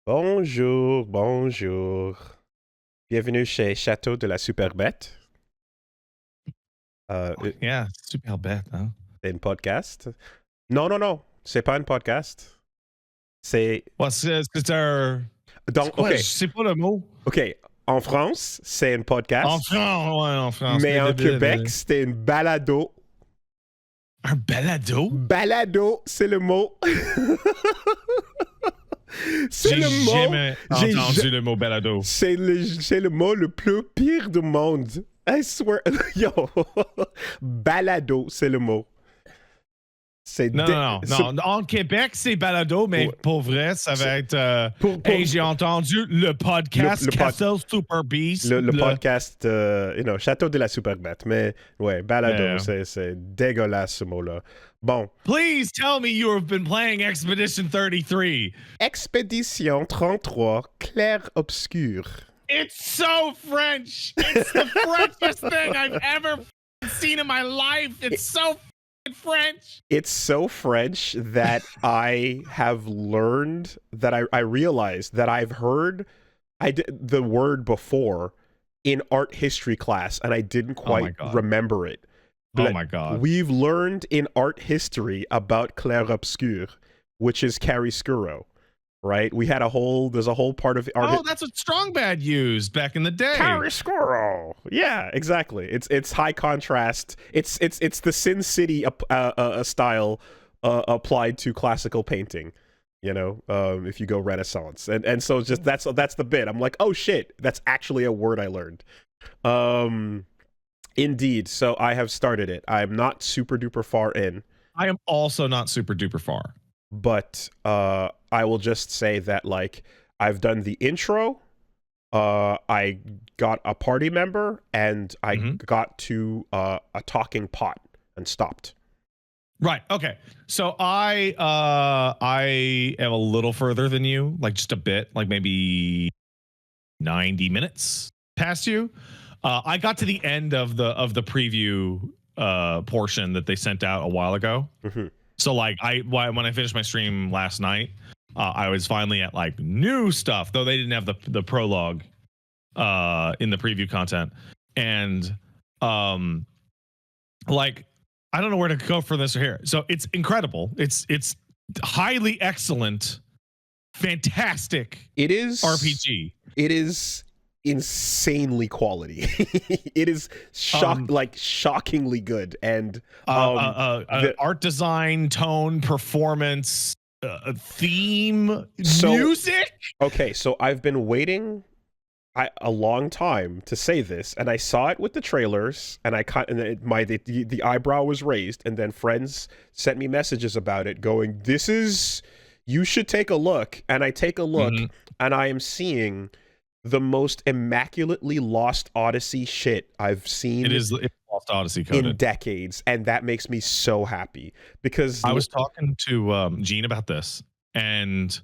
Bonjour, bonjour. Bienvenue chez Château de la Superbête. Yeah, super bête, hein? C'est un podcast. Non, c'est pas un podcast. C'est C'est un... donc Quoi? Je sais pas le mot. ok. En France, c'est un podcast, En France. mais en Québec, c'est une balado. Un balado? Balado, c'est le mot. C'est J'ai le mot. jamais entendu le mot balado. C'est le mot le plus pire du monde. I swear. Yo. Balado, c'est le mot. Non. En Québec, c'est balado, mais pour vrai, ça va être... Hey, j'ai entendu le podcast Castle Super Beast. Le podcast, Château de la Superbête. Mais ouais, balado, c'est dégueulasse ce mot-là. Bon. Please tell me you have been playing Expedition 33. Expédition 33, Clair, Obscur. It's so French. It's the Frenchest thing I've ever seen in my life. It's so French. It's so French that I have learned that I realized that I've heard the word before in art history class, and I didn't quite remember it. Oh my God. We've learned in art history about Clair Obscur, which is chiaroscuro, right? There's a whole part of art. Oh, that's what Strongbad used back in the day. Chiaroscuro. Yeah, exactly. It's high contrast. It's the Sin City style applied to classical painting. You know, if you go Renaissance, and so just that's the bit. I'm like, oh shit, that's actually a word I learned. Indeed. So I have started it. I'm not super duper far in. I am also not super duper far. But I will just say that, like, I've done the intro. I got a party member, and I got to a talking pot and stopped. Right. Okay. So I am a little further than you, like just a bit, like maybe 90 minutes past you. I got to the end of the preview portion that they sent out a while ago. Mm-hmm. So like when I finished my stream last night, I was finally at like new stuff, though they didn't have the prologue in the preview content. And like I don't know where to go for this or here. So it's incredible. It's highly excellent, fantastic. It is RPG. It is insanely quality. It is shockingly good, and art design, tone, performance, theme, music. Okay, so I've been waiting a long time to say this, and I saw it with the trailers, and the eyebrow was raised, and then friends sent me messages about it, going, you should take a look, and I take a look, and I am seeing the most immaculately Lost Odyssey shit I've seen. It's Lost Odyssey coded in decades, and that makes me so happy because I was talking to Gene about this, and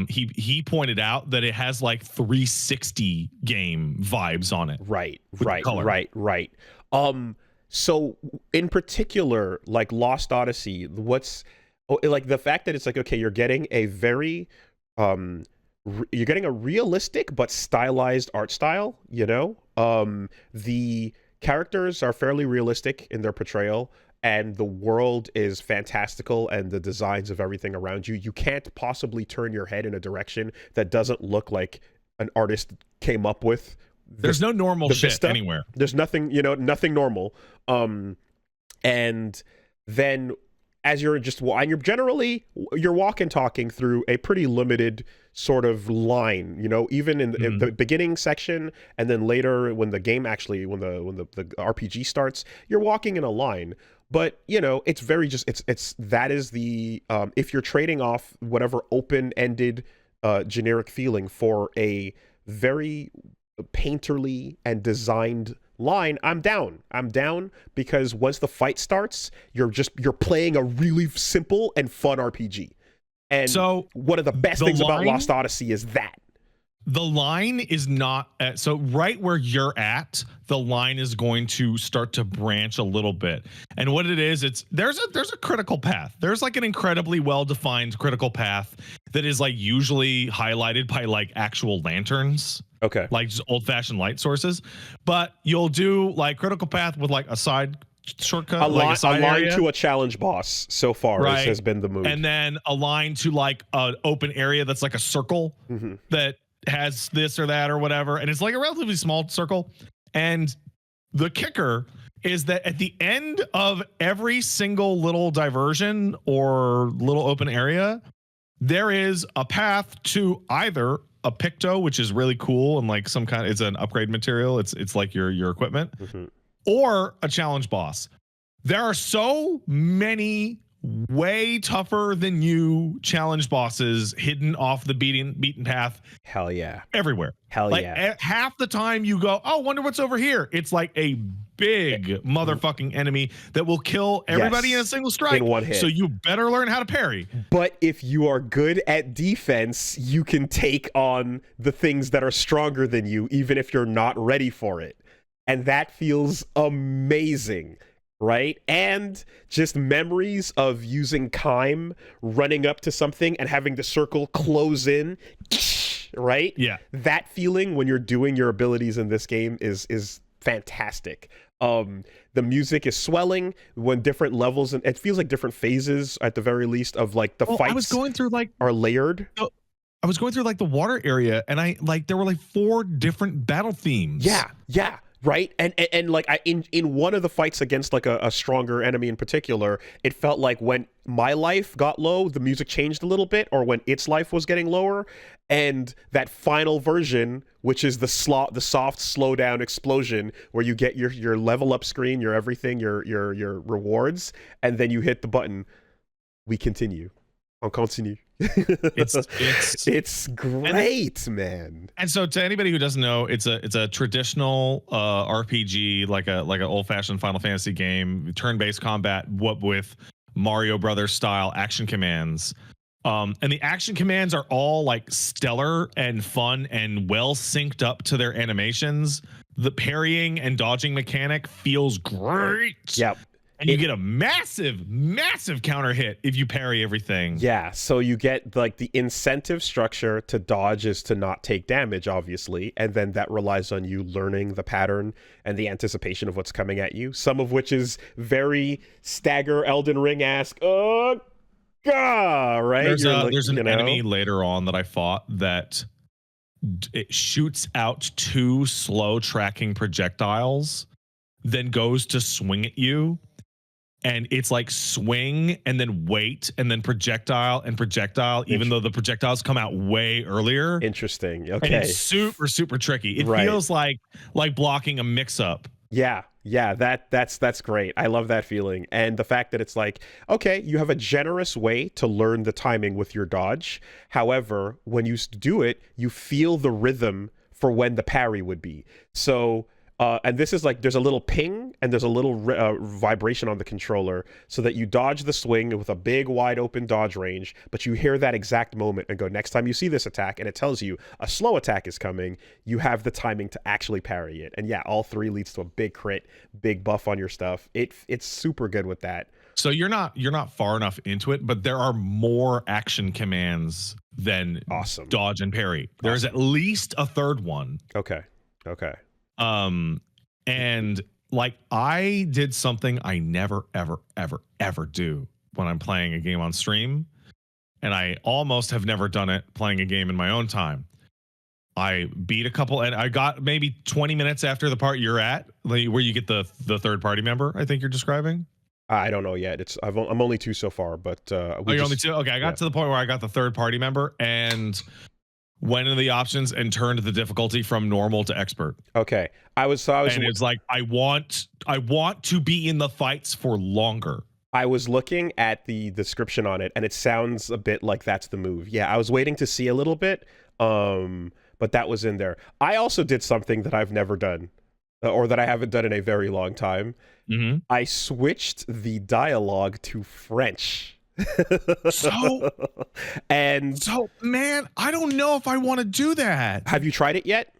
he pointed out that it has like 360 game vibes on it. Right. So in particular, like Lost Odyssey, like the fact that it's like, okay, you're getting a very you're getting a realistic but stylized art style, you know? The characters are fairly realistic in their portrayal, and the world is fantastical, and the designs of everything around you. You can't possibly turn your head in a direction that doesn't look like an artist came up with. There's no normal shit anywhere. There's nothing, nothing normal. And then as you're walking talking through a pretty limited sort of line, even in the beginning section, and then later when the game actually, when the RPG starts, you're walking in a line. But it's very that is the if you're trading off whatever open-ended generic feeling for a very painterly and designed line, I'm down because once the fight starts, you're playing a really simple and fun RPG. And so one of the best things about Lost Odyssey is that the line is not so right where you're at, the line is going to start to branch a little bit. And what it is, there's a critical path. There's like an incredibly well-defined critical path that is like usually highlighted by like actual lanterns. Okay. Like just old-fashioned light sources. But you'll do like critical path with like a side shortcut, a like a side line area. to a challenge boss so far Right. has been the move. And then a line to like an open area that's like a circle that has this or that or whatever, and it's like a relatively small circle. And the kicker is that at the end of every single little diversion or little open area, there is a path to either a picto, which is really cool and like some kind, it's an upgrade material, it's like your equipment, or a challenge boss. There are so many way tougher than you challenge bosses hidden off the beaten path. Hell yeah. Everywhere. Hell like, yeah. Half the time you go, oh, wonder what's over here. It's like a big motherfucking enemy that will kill everybody in a single strike. In one hit. So you better learn how to parry. But if you are good at defense, you can take on the things that are stronger than you, even if you're not ready for it. And that feels amazing. Right? And just memories of using Kime, running up to something and having the circle close in, right? Yeah. That feeling when you're doing your abilities in this game is fantastic. The music is swelling when different levels, and it feels like different phases at the very least of like the fights I was going through like are layered. I was going through like the water area, and I like there were like 4 different battle themes. Yeah. Right, and like in one of the fights against like a stronger enemy in particular, it felt like when my life got low, the music changed a little bit, or when its life was getting lower, and that final version, which is the soft slow down explosion where you get your level up screen, your everything, your rewards, and then you hit the button. We continue. On continue. It's great, man. And so, to anybody who doesn't know, it's a traditional RPG, like an old fashioned Final Fantasy game, turn based combat, what with Mario Brothers style action commands. And the action commands are all like stellar and fun and well synced up to their animations. The parrying and dodging mechanic feels great. Yep. And you get a massive counter hit if you parry everything. Yeah, so you get like the incentive structure to dodge is to not take damage, obviously, and then that relies on you learning the pattern and the anticipation of what's coming at you, some of which is very Stagger Elden Ring-esque. Oh, God, right? There's an enemy later on that I fought that it shoots out 2 slow tracking projectiles, then goes to swing at you. And it's like swing and then wait and then projectile, even though the projectiles come out way earlier. Interesting. Okay. And it's super tricky. It feels like blocking a mix-up. Yeah, that's great. I love that feeling. And the fact that it's like, okay, you have a generous way to learn the timing with your dodge. However, when you do it, you feel the rhythm for when the parry would be. So and this is like, there's a little ping and there's a little vibration on the controller so that you dodge the swing with a big wide open dodge range, but you hear that exact moment and go, next time you see this attack and it tells you a slow attack is coming, you have the timing to actually parry it. And yeah, all 3 leads to a big crit, big buff on your stuff. It's super good with that. So you're not far enough into it, but there are more action commands than dodge and parry. There's at least a 3rd one. Okay. And like I did something I never ever do when I'm playing a game on stream, and I almost have never done it playing a game in my own time. I beat a couple, and I got maybe 20 minutes after the part you're at, where you get the third party member. I think you're describing. I don't know yet. I'm only 2 so far, but you're only 2. Okay, I got to the point where I got the third party member and went into the options and turned the difficulty from normal to expert. Okay. And it's like I want to be in the fights for longer. I was looking at the description on it and it sounds a bit like that's the move. Yeah, I was waiting to see a little bit, but that was in there. I also did something that I've never done, or that I haven't done in a very long time. I switched the dialogue to French So, And man, I don't know if I want to do that. have you tried it yet?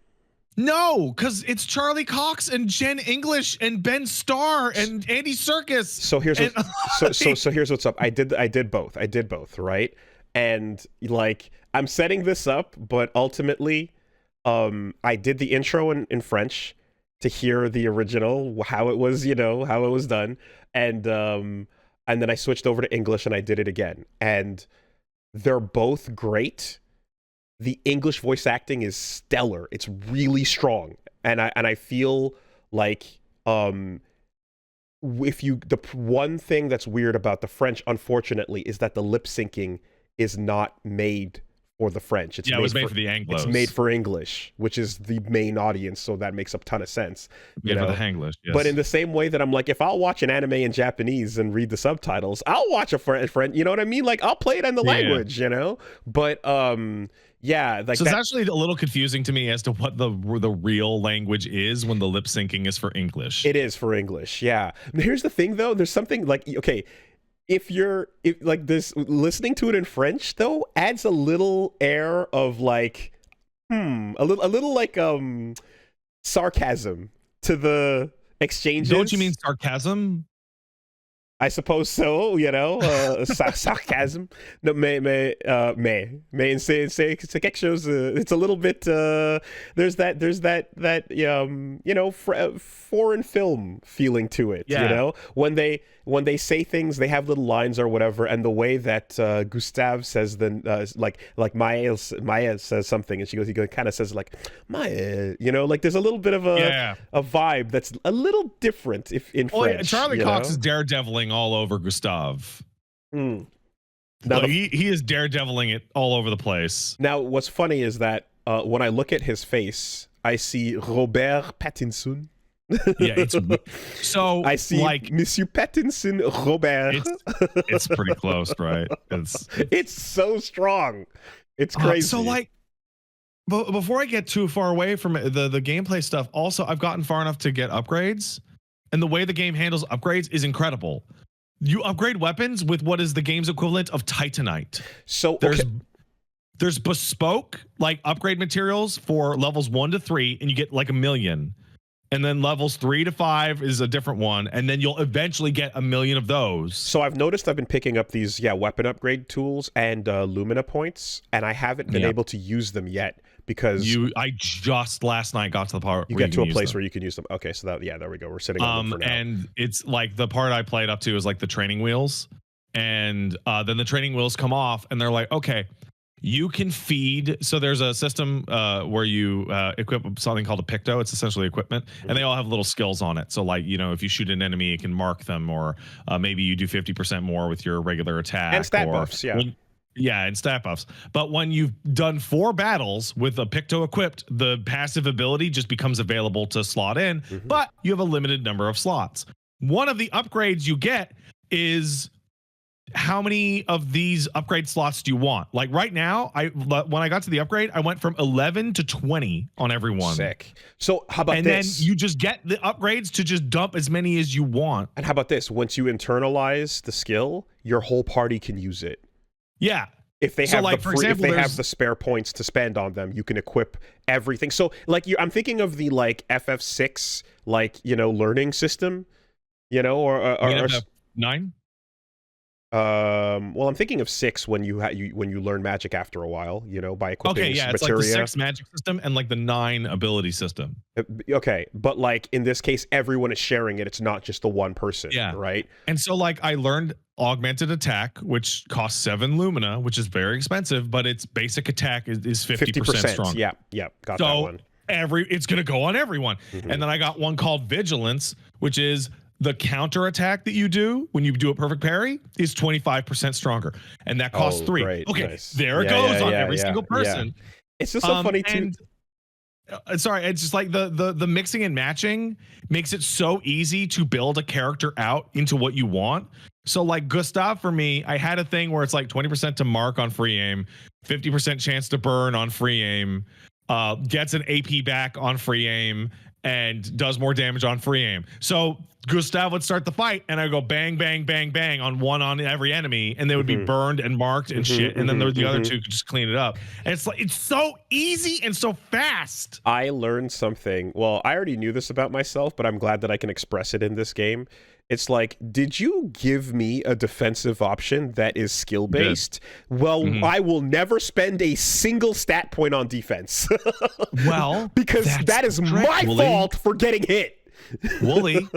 No, because it's Charlie Cox and Jen English and Ben Starr and Andy Serkis. So here's and, so here's what's up. I did both, right? And like I'm setting this up, but ultimately, I did the intro in French to hear the original, how it was, how it was done, and then I switched over to English and I did it again, and they're both great. The English voice acting is stellar. It's really strong, and I feel like if you the one thing that's weird about the French, unfortunately, is that the lip syncing is not made for the French. It was made for the Anglos. It's made for English, which is the main audience, so that makes a ton of sense. Made for the Hanglish, yes. But in the same way that I'm like, if I'll watch an anime in Japanese and read the subtitles, I'll watch a friend. You know what I mean? Like I'll play it in the language, But yeah, like so it's actually a little confusing to me as to what the real language is when the lip syncing is for English. It is for English, yeah. Here's the thing, though. There's something like, okay, if like this, listening to it in French though adds a little air of like, a little like sarcasm to the exchanges. Don't you mean sarcasm? I suppose so, sarcasm. No, mais c'est quelque chose. It's a little bit. There's that foreign film feeling to it. Yeah. When they say things, they have little lines or whatever, and the way that Gustave says like Maya says something, and he kind of says like Maya, like there's a little bit of a vibe that's a little different in French. Yeah, Charlie Cox is daredeviling all over Gustave. Now he is daredeviling it all over the place. Now, what's funny is that when I look at his face, I see Robert Pattinson. Yeah, so I see like Monsieur Pattinson, Robert. It's pretty close, right? It's so strong. It's crazy. So like, before I get too far away from the gameplay stuff, also I've gotten far enough to get upgrades, and the way the game handles upgrades is incredible. You upgrade weapons with what is the game's equivalent of Titanite. So there's bespoke like upgrade materials for levels 1 to 3, and you get like 1 million. And then levels 3 to 5 is a different one, and then you'll eventually get 1 million of those. So I've noticed I've been picking up these weapon upgrade tools and Lumina points, and I haven't been able to use them yet because I just last night got to the part you where get to a place where you can use them. Okay, so there we go. We're sitting on them for now. And it's like the part I played up to is like the training wheels, and then the training wheels come off, and they're like, okay, you can feed. So there's a system where you equip something called a picto. It's essentially equipment, and they all have little skills on it. So like, if you shoot an enemy, it can mark them, or maybe you do 50% more with your regular attack. And stat buffs, and stat buffs. But when you've done 4 battles with a picto equipped, the passive ability just becomes available to slot in, but you have a limited number of slots. One of the upgrades you get is how many of these upgrade slots do you want? Like right now, when I got to the upgrade, I went from 11 to 20 on every one. Sick. So how about this? And then you just get the upgrades to just dump as many as you want. And how about this? Once you internalize the skill, your whole party can use it. Yeah. If they have if they have the spare points to spend on them, you can equip everything. So like I'm thinking of the like FF6 learning system, or 9. Well, I'm thinking of 6 when you learn magic after a while, by equipping it's materia. like the 6 magic system and like the 9 ability system. Okay, but like in this case, everyone is sharing it. It's not just the one person, right? And so like I learned augmented attack, which costs 7 lumina, which is very expensive, but its basic attack is 50% strong. Yeah, got that one. It's gonna go on everyone. And then I got one called vigilance, which is the counter attack that you do when you do a perfect parry is 25% stronger, and that costs 3. Great. Okay, nice. There it goes on every single person. Yeah. It's just so funny too. Sorry, it's just like the mixing and matching makes it so easy to build a character out into what you want. So like Gustave, for me, I had a thing where it's like 20% to mark on free aim, 50% chance to burn on free aim, gets an AP back on free aim, and does more damage on free aim. So Gustav would start the fight, and I go bang, bang, bang, bang on every enemy, and they would be burned and marked and shit. And then there were the other two could just clean it up. And it's like, it's so easy and so fast. I learned something. Well, I already knew this about myself, but I'm glad that I can express it in this game. It's like, did you give me a defensive option that is skill-based? Well, I will never spend a single stat point on defense. Well, because that is my fault for getting hit. Woolie.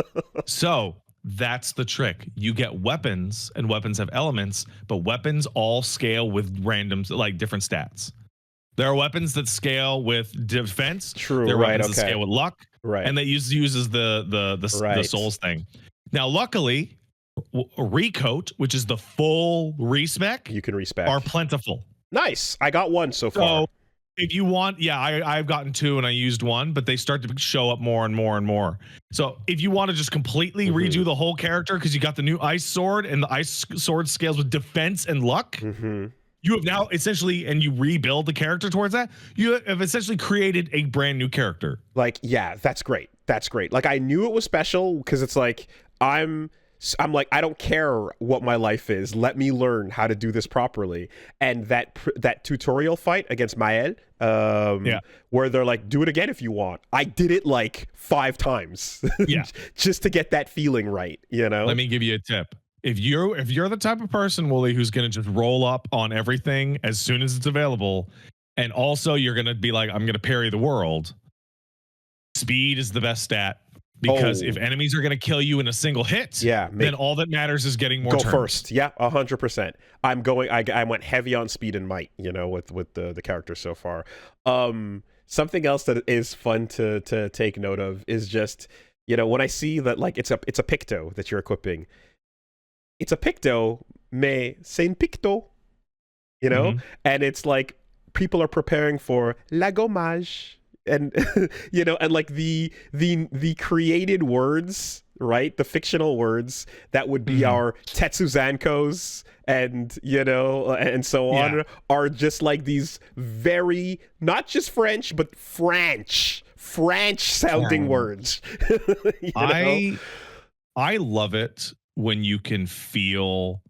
So that's the trick. You get weapons, and weapons have elements, but weapons all scale with random, like different stats. There are weapons that scale with defense. True. There are right. weapons that scale with luck. Right. And that uses the souls thing. Now, luckily, recoat, which is the full respec, you can respec, are plentiful. Nice. I got one so far. So if you want, I've gotten 2 and I used 1, but they start to show up more and more and more. So if you want to just completely redo the whole character because you got the new ice sword, and the ice sword scales with defense and luck, you have now essentially, and you rebuild the character towards that, you have essentially created a brand new character. Like, yeah, that's great. That's great. Like, I knew it was special because it's like, I'm like, I don't care what my life is. Let me learn how to do this properly. And that tutorial fight against Maël, where they're like, do it again if you want. I did it like 5 times, just to get that feeling right. You know. Let me give you a tip. If you're the type of person, Woolie, who's going to just roll up on everything as soon as it's available, and also you're going to be like, I'm going to parry the world. Speed is the best stat. Because if enemies are going to kill you in a single hit, then all that matters is getting more turns. Go first. Yeah, 100%. I went heavy on speed and might, you know, with the character so far. Something else that is fun to take note of is just, you know, when I see that, like, it's a picto that you're equipping. It's a picto, mais c'est un picto, you know? And it's like people are preparing for la gommage. And you know, and like the created words, right? The fictional words that would be our Tetsuzankos and, you know, and so on, are just like these very, not just French, but French sounding words. I love it when you can feel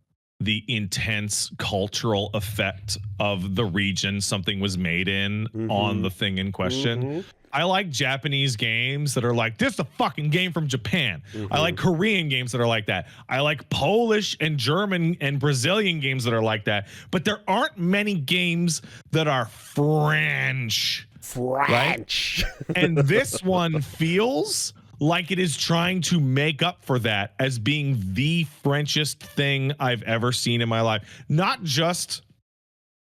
the intense cultural effect of the region something was made in on the thing in question. I like Japanese games that are like, this is a fucking game from Japan. I like Korean games that are like that. I like Polish and German and Brazilian games that are like that. But there aren't many games that are French. Right? And this one feels like it is trying to make up for that as being the Frenchest thing I've ever seen in my life. Not just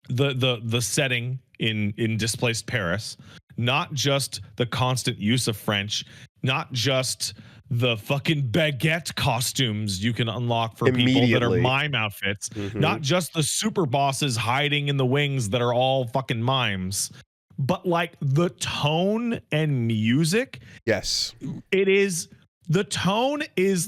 the setting in displaced Paris, not just the constant use of French, not just the fucking baguette costumes you can unlock for people that are mime outfits, not just the super bosses hiding in the wings that are all fucking mimes. But like the tone and music, the tone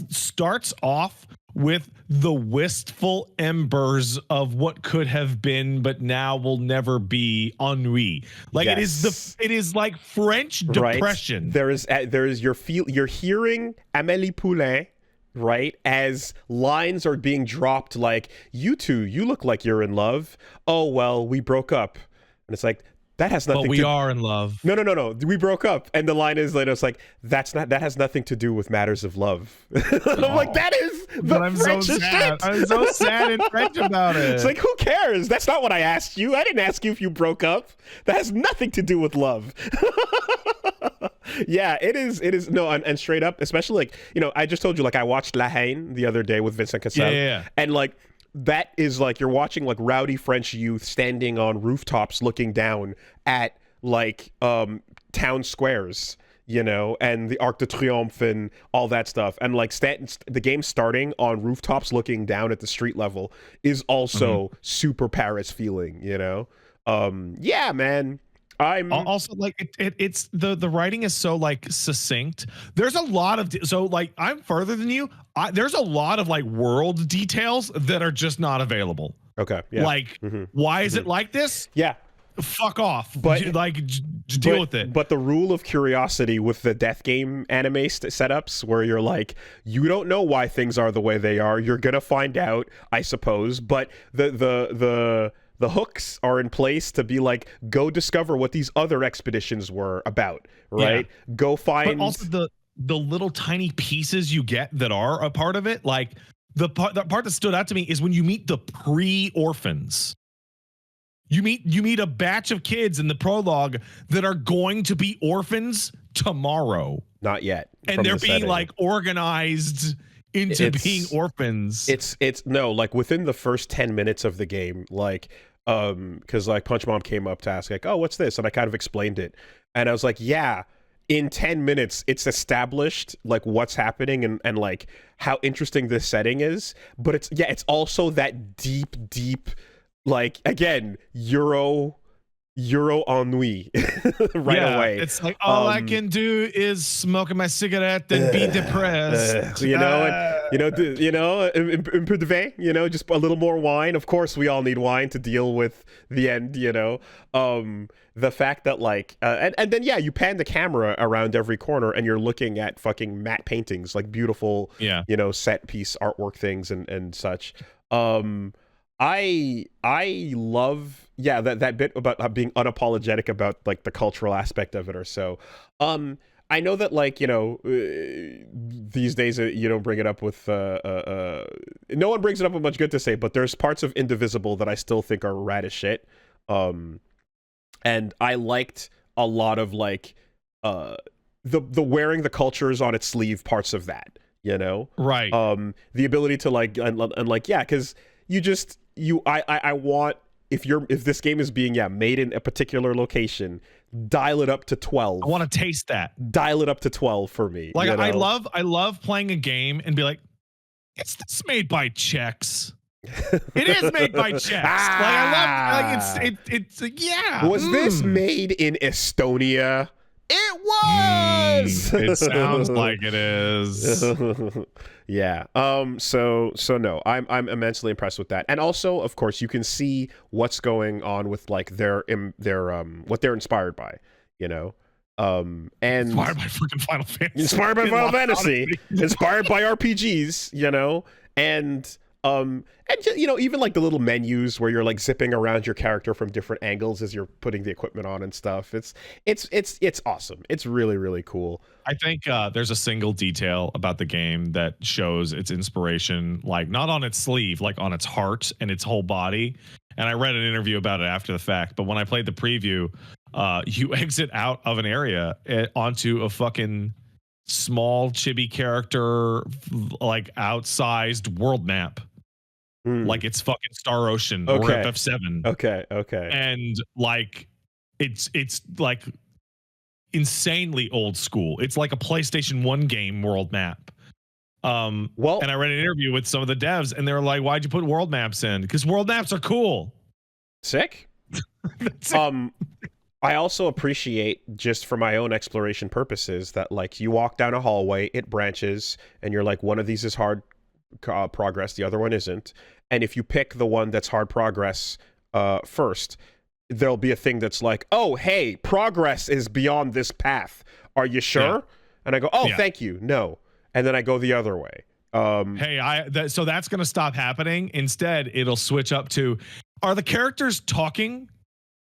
starts off with the wistful embers of what could have been, but now will never be ennui. Like it is like French depression. Right. There is you're hearing Amélie Poulain, right, as lines are being dropped like, you two, you look like you're in love. Oh well, we broke up. And it's like, that has nothing. But we are in love. No. We broke up, and the line is later. It's like, that has nothing to do with matters of love. I'm like, that is the Frenchest shit. I'm so sad and French about it. It's like, who cares? That's not what I asked you. I didn't ask you if you broke up. That has nothing to do with love. Yeah, it is. No, and straight up, especially like, you know, I just told you, like, I watched La Haine the other day with Vincent Cassel, and like, that is like, you're watching like rowdy French youth standing on rooftops looking down at like town squares, you know, and the Arc de Triomphe and all that stuff. And like the game starting on rooftops looking down at the street level is also super Paris feeling, you know? Yeah, man. I'm also like it's the writing is so like succinct. There's a lot of so like I'm further than you. There's a lot of like world details that are just not available. Okay. Yeah. Like why is it like this? Yeah. fuck off. But deal with it. But the rule of curiosity with the death game anime setups, where you're like, you don't know why things are the way they are. You're gonna find out, I suppose. But the hooks are in place to be like, go discover what these other expeditions were about, right? Yeah. Go find. But also the little tiny pieces you get that are a part of it, like the part that stood out to me is when you meet the pre-orphans. You meet a batch of kids in the prologue that are going to be orphans tomorrow. Not yet. And they're being like organized into being orphans. It's no, like within the first 10 minutes of the game, like because like Punch Mom came up to ask like, oh, what's this? And I kind of explained it. And I was like, yeah, in 10 minutes it's established like what's happening and like how interesting this setting is. But it's also that deep like, again, Euro ennui away. It's like all I can do is smoke my cigarette and be depressed. Un peu de vin, just a little more wine. Of course, we all need wine to deal with the end. The fact that like, and then you pan the camera around every corner and you're looking at fucking matte paintings, like beautiful, set piece artwork things and such. I love that bit about being unapologetic about like the cultural aspect of it or so. I know that like these days you don't bring it up with no one brings it up with much good to say, but there's parts of Indivisible that I still think are rad as shit. And I liked a lot of like the wearing the cultures on its sleeve parts of that, right? The ability to like and like because I want if this game is being made in a particular location, dial it up to 12. I want to taste that. Dial it up to 12 for me. Like I love playing a game and be like, it's made by Czechs. It is made by Czechs. Like I love it's Was this made in Estonia? It was. It sounds like it is. Yeah. So no, I'm immensely impressed with that. And also, of course, you can see what's going on with like their what they're inspired by, and inspired by freaking Final Fantasy. Inspired by Final Fantasy. Inspired by RPGs, and even like the little menus where you're like zipping around your character from different angles as you're putting the equipment on and stuff. It's awesome. It's really, really cool. I think there's a single detail about the game that shows its inspiration, like not on its sleeve, like on its heart and its whole body. And I read an interview about it after the fact, but when I played the preview, you exit out of an area onto a fucking small chibi character, like outsized world map. Like it's fucking Star Ocean or FF7. Okay. And like it's like insanely old school. It's like a PlayStation 1 game world map. And I read an interview with some of the devs and they were like, why'd you put world maps in? Because world maps are cool. Sick. I also appreciate, just for my own exploration purposes, that like you walk down a hallway, it branches, and you're like, one of these is hard progress, the other one isn't. And if you pick the one that's hard progress first, there'll be a thing that's like, oh, hey, progress is beyond this path. Are you sure? Yeah. And I go, oh, thank you. No. And then I go the other way. So that's going to stop happening. Instead, it'll switch up to, are the characters talking?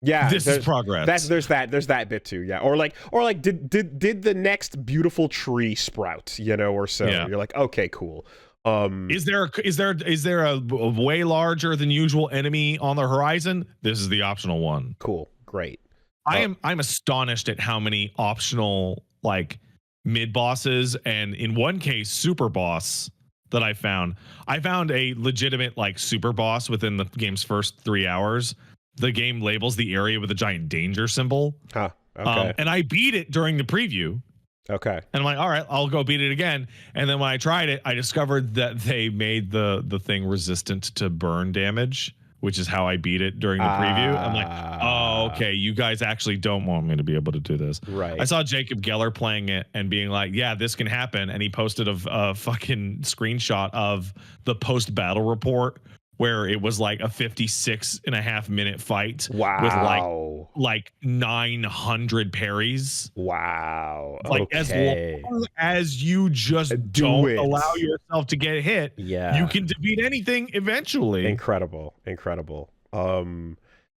Yeah, this is progress. There's that bit too. Yeah, or like did the next beautiful tree sprout? Or so. Yeah. You're like, okay, cool. Is there a way larger than usual enemy on the horizon? This is the optional one. Cool, great. I'm astonished at how many optional like mid bosses and in one case super boss that I found. I found a legitimate like super boss within the game's first 3 hours. The game labels the area with a giant danger symbol. Huh. Okay. And I beat it during the preview. Okay. And I'm like, all right, I'll go beat it again. And then when I tried it, I discovered that they made the thing resistant to burn damage, which is how I beat it during the preview. I'm like, oh, okay, you guys actually don't want me to be able to do this. Right. I saw Jacob Geller playing it and being like, yeah, this can happen. And he posted a fucking screenshot of the post-battle report where it was like a 56.5-minute fight Wow. with like 900 parries. Wow. Like Okay. as long as you just Do don't it. allow yourself to get hit, Yeah. you can defeat anything eventually. Incredible.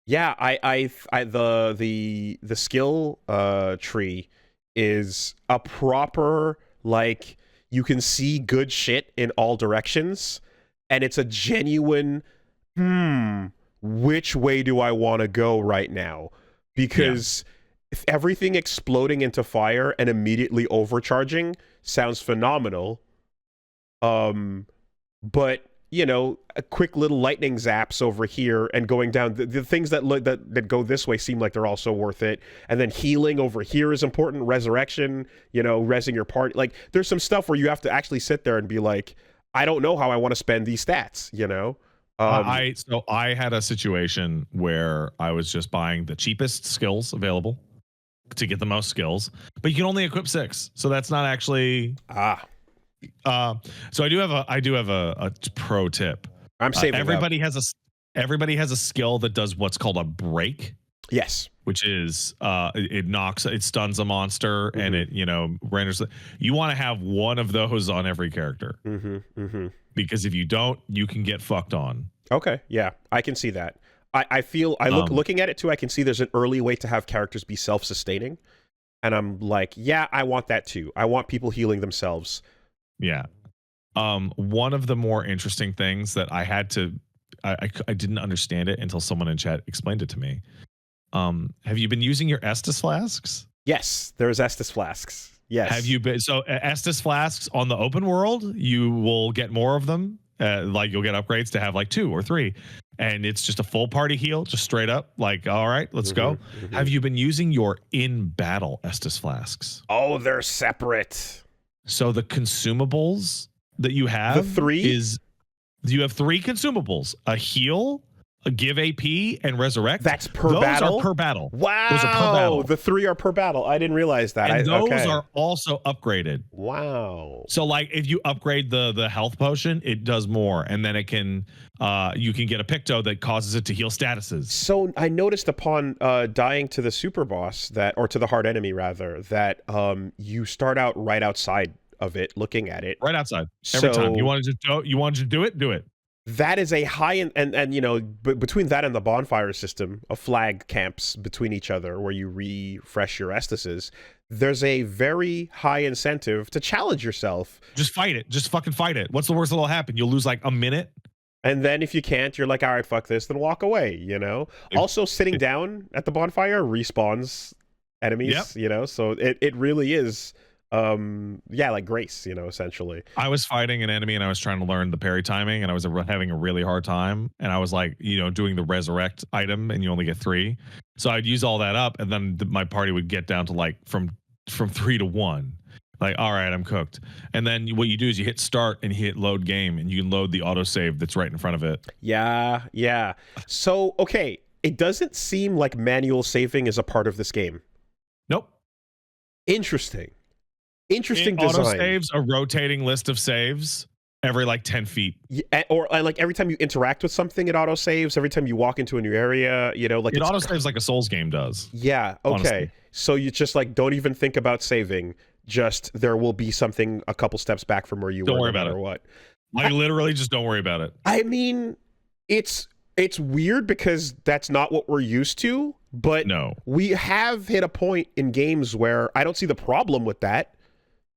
Yeah, the skill tree is a proper, like, you can see good shit in all directions, and it's a genuine which way do I want to go right now? Because if everything exploding into fire and immediately overcharging sounds phenomenal. But you know, a quick little lightning zaps over here and going down. The things that go this way seem like they're also worth it. And then healing over here is important. Resurrection, you know, resing your party. Like, there's some stuff where you have to actually sit there and be like, I don't know how I want to spend these stats, you know? So I had a situation where I was just buying the cheapest skills available to get the most skills, but you can only equip 6. So that's not actually so I do have a pro tip. I'm saving everybody has a skill that does what's called a break. Yes. Which is it stuns a monster and it, you know, renders. You want to have one of those on every character. Because if you don't, you can get fucked on. Okay, yeah, I can see that. I feel looking at it too, I can see there's an early way to have characters be self-sustaining. And I'm like, yeah, I want that too. I want people healing themselves. Yeah. One of the more interesting things that I had to I didn't understand it until someone in chat explained it to me. Have you been using your Estus flasks? Yes, there's Estus flasks. Yes. Have you been? So Estus flasks on the open world, you will get more of them. Like you'll get upgrades to have like 2 or 3. And it's just a full party heal, just straight up. Like, all right, let's go. Have you been using your in-battle Estus flasks? Oh, they're separate. So the consumables that you have, the 3 is you have 3 consumables: a heal, a give AP, and resurrect. That's per battle. Those are per battle. Wow, those are per battle. The 3 are per battle. I didn't realize that. And those are also upgraded. Wow. So like if you upgrade the health potion, it does more, and then it can you can get a picto that causes it to heal statuses. So I noticed upon dying to the super boss or to the hard enemy rather, that you start out right outside of it, looking at it. Right outside. Every time you wanted to do it. That is a high and you know, between that and the bonfire system of flag camps between each other where you refresh your Estises, there's a very high incentive to challenge yourself. Just fight it. Just fucking fight it. What's the worst that'll happen? You'll lose like a minute. And then if you can't, you're like, all right, fuck this, then walk away, you know? Also, sitting down at the bonfire respawns enemies, you know? So it really is... like grace, you know, essentially. I was fighting an enemy and I was trying to learn the parry timing and I was having a really hard time, and I was like, you know, doing the resurrect item and you only get 3, so I'd use all that up and then my party would get down to like from 3 to 1. Like, all right, I'm cooked. And then what you do is you hit start and you hit load game, and you can load the autosave that's right in front of it. Yeah. So okay, it doesn't seem like manual saving is a part of this game. Nope. Interesting design. Auto saves a rotating list of saves every like 10 feet. Yeah, or like every time you interact with something, it auto saves. Every time you walk into a new area, you know, like it auto saves like a Souls game does. Yeah. Okay. Honestly. So you just like don't even think about saving. Just there will be something a couple steps back from where you were. Don't worry about it. What? Like literally, just don't worry about it. I mean, it's weird because that's not what we're used to. But no, we have hit a point in games where I don't see the problem with that.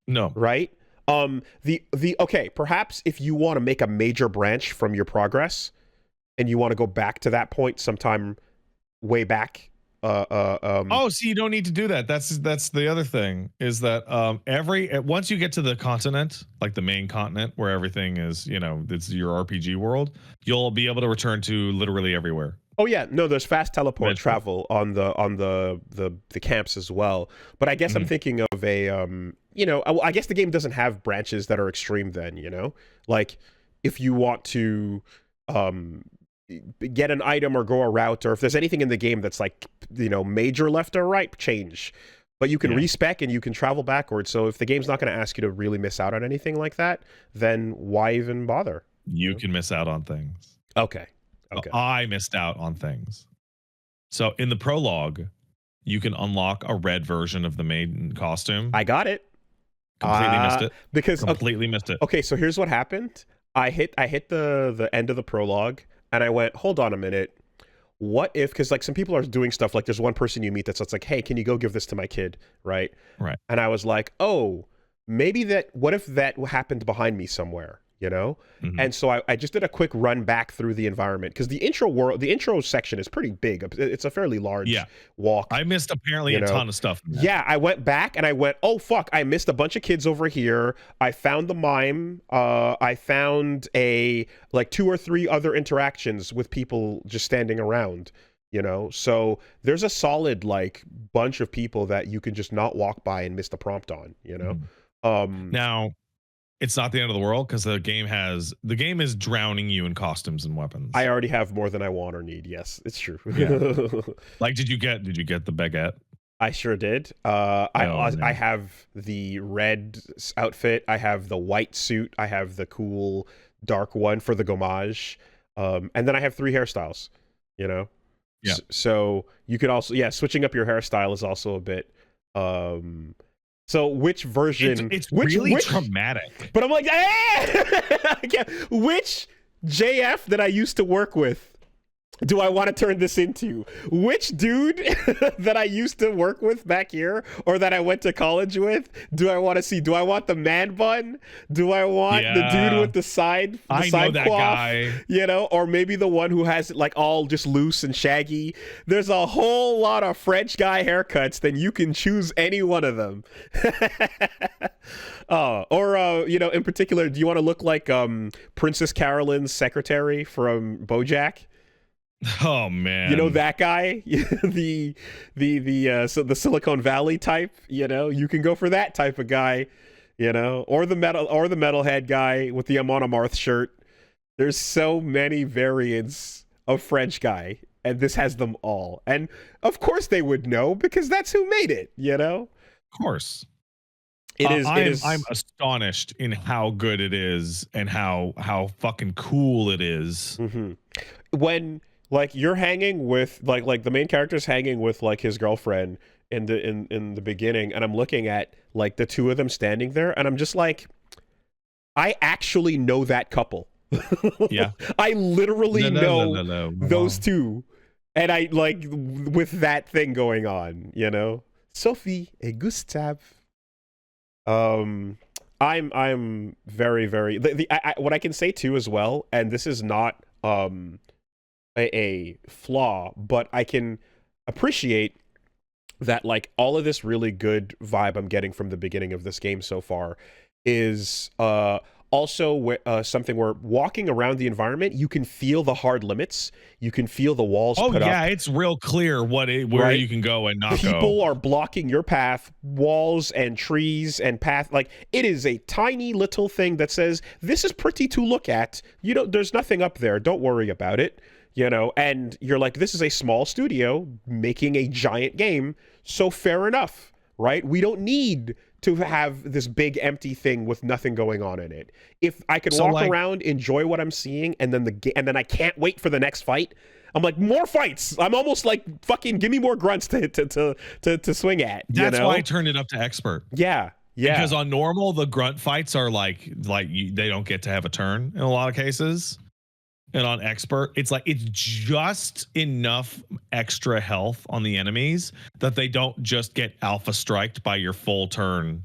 No. Right? Okay, perhaps if you want to make a major branch from your progress and you want to go back to that point sometime way back. So you don't need to do that. That's the other thing is that once you get to the continent, like the main continent where everything is, you know, it's your RPG world, you'll be able to return to literally everywhere. Oh yeah, no, there's fast teleport travel on the camps as well. But I guess I'm thinking of a you know, I guess the game doesn't have branches that are extreme then, you know? Like if you want to get an item or go a route, or if there's anything in the game that's like, you know, major left or right change, but you can respec and you can travel backwards. So if the game's not going to ask you to really miss out on anything like that, then why even bother? You can miss out on things. Okay. So I missed out on things. So in the prologue, you can unlock a red version of the maiden costume. I got it. Completely missed it. Because completely missed it. Okay, so here's what happened. I hit the end of the prologue, and I went, hold on a minute. What if, because like some people are doing stuff, like there's one person you meet that's like, hey, can you go give this to my kid, right? Right. And I was like, oh, maybe what if that happened behind me somewhere, you know? Mm-hmm. And so I just did a quick run back through the environment, because the intro section is pretty big. It's a fairly large walk. I missed apparently a ton of stuff. Yeah, I went back and I went, oh fuck, I missed a bunch of kids over here. I found the mime. I found like 2 or 3 other interactions with people just standing around, you know? So there's a solid like bunch of people that you can just not walk by and miss the prompt on, you know? Now, it's not the end of the world, because the game is drowning you in costumes and weapons. I already have more than I want or need. Yes, it's true. Yeah. Like, did you get the baguette? I sure did. I have the red outfit. I have the white suit. I have the cool dark one for the gommage. And then I have 3 hairstyles, you know? Yeah. So you could also, switching up your hairstyle is also a bit, so which version? It's really traumatic. But I'm like, which JF that I used to work with do I want to turn this into? Which dude that I used to work with back here, or that I went to college with, do I want to see? Do I want the man bun? Do I want the dude with the side I know that quaff? guy. You know, or maybe the one who has it like all just loose and shaggy. There's a whole lot of French guy haircuts, then you can choose any one of them. You know, in particular, do you want to look like Princess Carolyn's secretary from BoJack? Oh man, you know that guy, the Silicon Valley type. You know, you can go for that type of guy. You know, or the metalhead guy with the Amon Amarth shirt. There's so many variants of French guy, and this has them all. And of course they would know, because that's who made it. You know, of course. I'm astonished in how good it is and how fucking cool it is. Mm-hmm. When like you're hanging with like the main character's hanging with like his girlfriend in the beginning, and I'm looking at like the 2 of them standing there, and I'm just like, I actually know that couple. Yeah, I literally know those 2, and I like with that thing going on, you know, Sophie and Gustave. I'm very, very what I can say too as well, and this is not a flaw, but I can appreciate that like all of this really good vibe I'm getting from the beginning of this game so far is also something where walking around the environment, you can feel the hard limits, you can feel the walls put up. It's real clear where you can go and not go. People are blocking your path, walls and trees and path. Like, it is a tiny little thing that says, this is pretty to look at. You know, there's nothing up there. Don't worry about it. You know, and you're like, this is a small studio making a giant game, so fair enough, right? We don't need to have this big empty thing with nothing going on in it. If I could walk around, enjoy what I'm seeing, and then I can't wait for the next fight. I'm like, more fights. I'm almost like, fucking give me more grunts to swing at. That's why I turned it up to expert. Yeah. Because on normal, the grunt fights are they don't get to have a turn in a lot of cases. And on expert, it's just enough extra health on the enemies that they don't just get alpha striked by your full turn.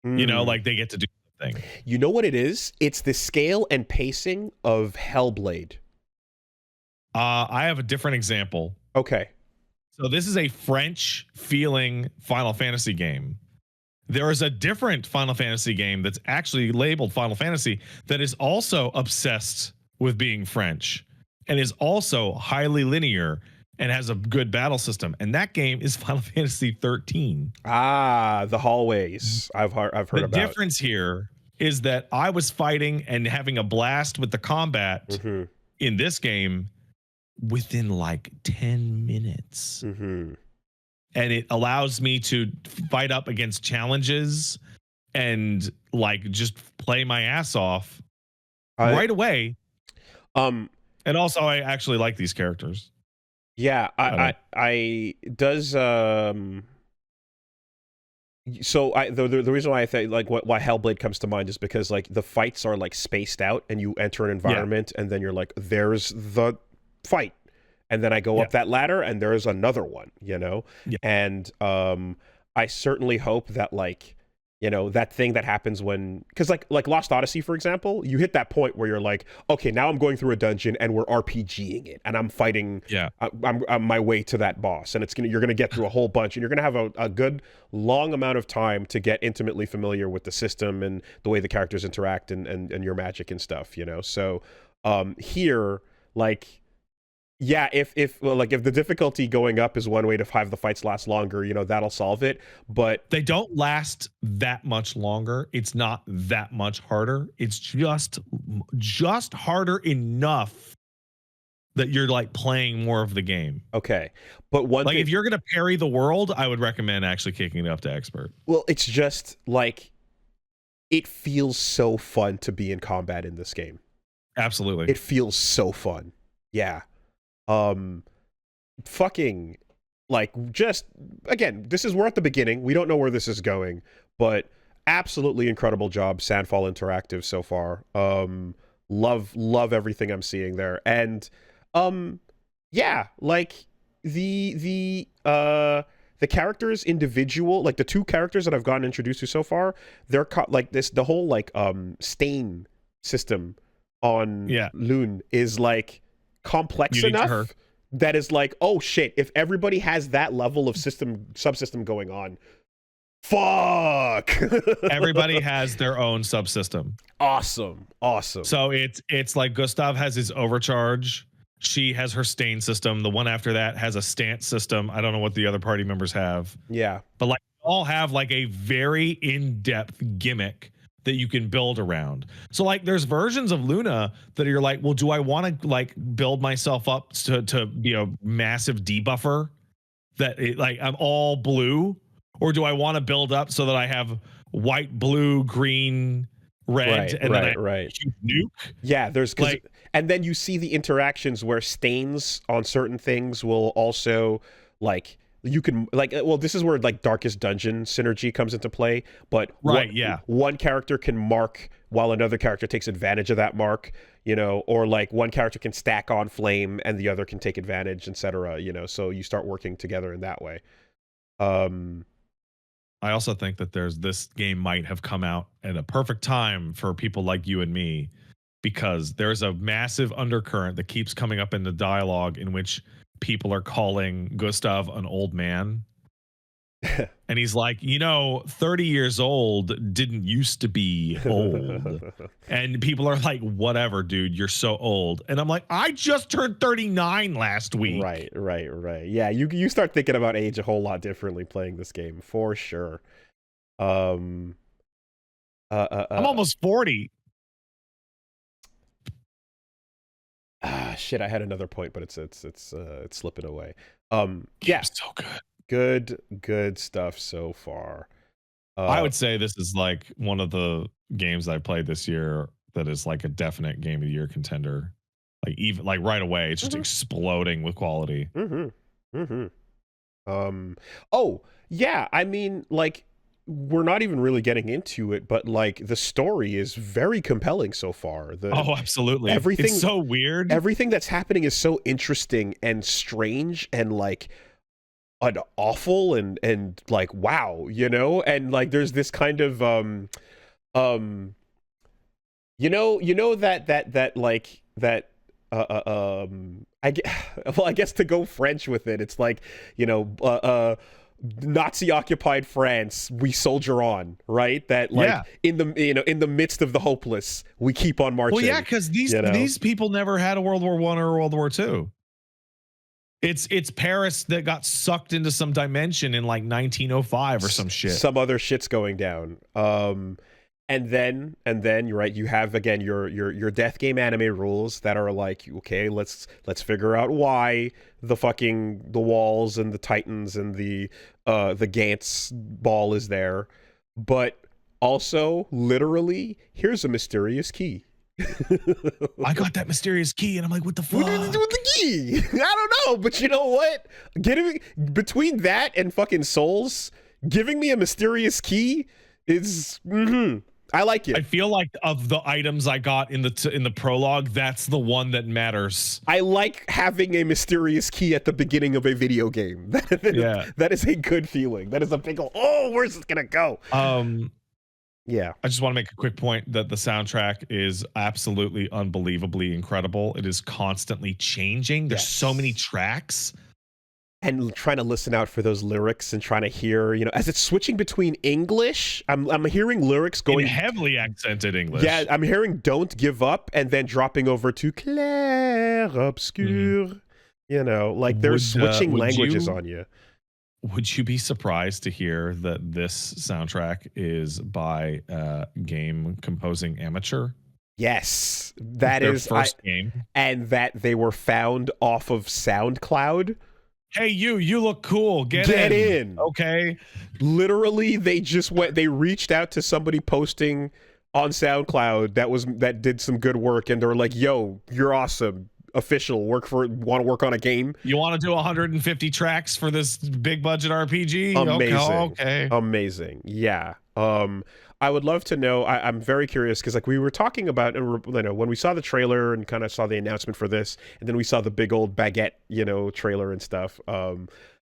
You know, like they get to do something. You know what it is? It's the scale and pacing of Hellblade. I have a different example. Okay. So this is a French feeling Final Fantasy game. There is a different Final Fantasy game that's actually labeled Final Fantasy that is also obsessed with being French and is also highly linear and has a good battle system, and that game is Final Fantasy 13. The hallways. I've heard about. The difference here is that I was fighting and having a blast with the combat in this game within like 10 minutes. And it allows me to fight up against challenges and like just play my ass off right away. And also, I actually like these characters. Yeah, I does so the reason why I think like why Hellblade comes to mind is because like the fights are like spaced out, and you enter an environment and then you're like, there's the fight, and then I go up that ladder and there's another one, you know? And I certainly hope that like, you know, that thing that happens when, because like Lost Odyssey, for example, you hit that point where you're like, okay, now I'm going through a dungeon and we're RPGing it, and I'm fighting, I'm my way to that boss, and you're gonna get through a whole bunch, and you're gonna have a good long amount of time to get intimately familiar with the system and the way the characters interact and your magic and stuff, you know. So here, like, yeah, if the difficulty going up is one way to have the fights last longer, you know, that'll solve it. But they don't last that much longer. It's not that much harder. It's just harder enough that you're like playing more of the game. Okay, but if you're gonna parry the world, I would recommend actually kicking it up to expert. Well, it's just like, it feels so fun to be in combat in this game. Absolutely, it feels so fun. Yeah. Fucking, like, just again, we're at the beginning, we don't know where this is going, but absolutely incredible job, Sandfall Interactive, so far. Love everything I'm seeing there. And yeah, like the characters individual, like the two characters that I've gotten introduced to so far, they're like the whole like stain system on Loon is like complex enough that is like, oh shit, if everybody has that level of subsystem going on, fuck. Everybody has their own subsystem. Awesome. So it's like Gustav has his overcharge, she has her stain system, the one after that has a stance system. I don't know what the other party members have. Yeah, but like all have like a very in-depth gimmick that you can build around. So like there's versions of Luna that you're like, well, do I want to like build myself up to be a massive debuffer that like I'm all blue, or do I want to build up so that I have white, blue, green, red, and then I nuke? Yeah, there's like, and then you see the interactions where stains on certain things will also like, you can like, well, this is where like Darkest Dungeon synergy comes into play, but one character can mark while another character takes advantage of that mark, you know, or like one character can stack on flame and the other can take advantage, etc., you know, so you start working together in that way. I also think that this game might have come out at a perfect time for people like you and me, because there's a massive undercurrent that keeps coming up in the dialogue in which people are calling Gustav an old man. And he's like, 30 years old didn't used to be old. And people are like, whatever, dude, you're so old. And I'm like, I just turned 39 last week. Right. Yeah, you start thinking about age a whole lot differently playing this game, for sure. I'm almost 40. Shit, I had another point, but it's slipping away. Yeah, so good. Good stuff so far. I would say this is like one of the games I played this year that is like a definite game of the year contender. Like even like right away, it's just exploding with quality. Oh yeah, I mean, like, we're not even really getting into it, but like the story is very compelling so far. Oh, absolutely. It's so weird. Everything that's happening is so interesting and strange and like awful and like, wow, you know? And like there's this kind of I guess to go French with it, it's like, Nazi-occupied France, we soldier on, right? That like in the midst of the hopeless, we keep on marching. Well, yeah, because these people never had a World War I or World War II. It's Paris that got sucked into some dimension in like 1905 or some shit. Some other shit's going down. And then you're right, you have again your death game anime rules that are like, okay, let's figure out why the walls and the titans and the Gantz ball is there, but also literally here's a mysterious key. I got that mysterious key, and I'm like, what the fuck? What did you do with the key? I don't know, but you know what? Getting between that and fucking Souls, giving me a mysterious key is I like it. I feel like of the items I got in the prologue, that's the one that matters. I like having a mysterious key at the beginning of a video game. That is a good feeling. That is a big oh, where's this gonna go? Yeah. I just want to make a quick point that the soundtrack is absolutely unbelievably incredible. It is constantly changing. There's so many tracks. And trying to listen out for those lyrics and trying to hear, you know, as it's switching between English, I'm hearing lyrics going in heavily accented English. Yeah, I'm hearing "Don't Give Up" and then dropping over to "Clair, Obscur." You know, like they're switching languages on you. Would you be surprised to hear that this soundtrack is by game composing amateur? Yes, that their is first game, and that they were found off of SoundCloud. Hey, you look cool. Get in. Okay. Literally, they reached out to somebody posting on SoundCloud that did some good work, and they were like, "Yo, you're awesome. Official. Want to work on a game? You want to do 150 tracks for this big budget RPG? Amazing. Okay. Amazing. Yeah. I would love to know. I'm very curious because like we were talking about, you know, when we saw the trailer and kind of saw the announcement for this, and then we saw the big old baguette, you know, trailer and stuff. I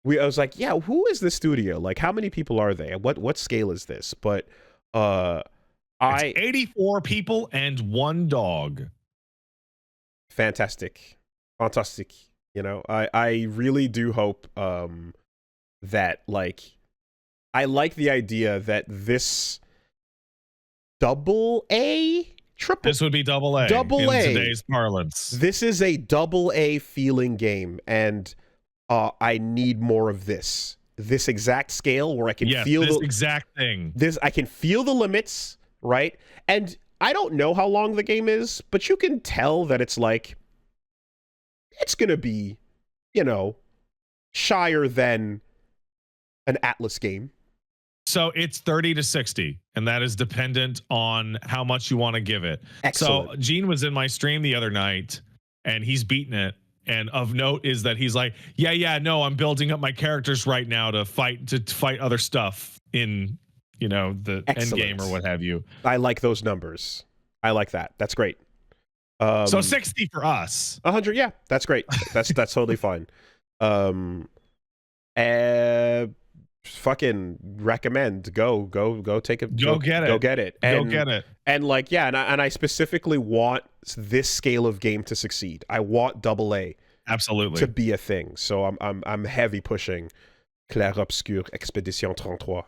was like, yeah, who is this studio? Like, how many people are they? What scale is this? But it's 84 people and 1 dog. Fantastic. You know, I really do hope that like I like the idea that this this would be double A in today's parlance. This is a double A feeling game, and I need more of this exact scale where I can feel this exact thing. I can feel the limits, right? And I don't know how long the game is, but you can tell that it's like it's gonna be, you know, shyer than an Atlas game. So it's 30 to 60, and that is dependent on how much you want to give it. Excellent. So Gene was in my stream the other night, and he's beaten it. And of note is that he's like, no, I'm building up my characters right now to fight other stuff in, you know, the end game or what have you. I like those numbers. I like that. That's great. So 60 for us. 100, yeah, that's great. That's totally fine. Fucking recommend. Go take it. Go get it. And like, yeah, and I specifically want this scale of game to succeed. I want double A absolutely to be a thing. So I'm heavy pushing Clair, Obscur, Expédition 33.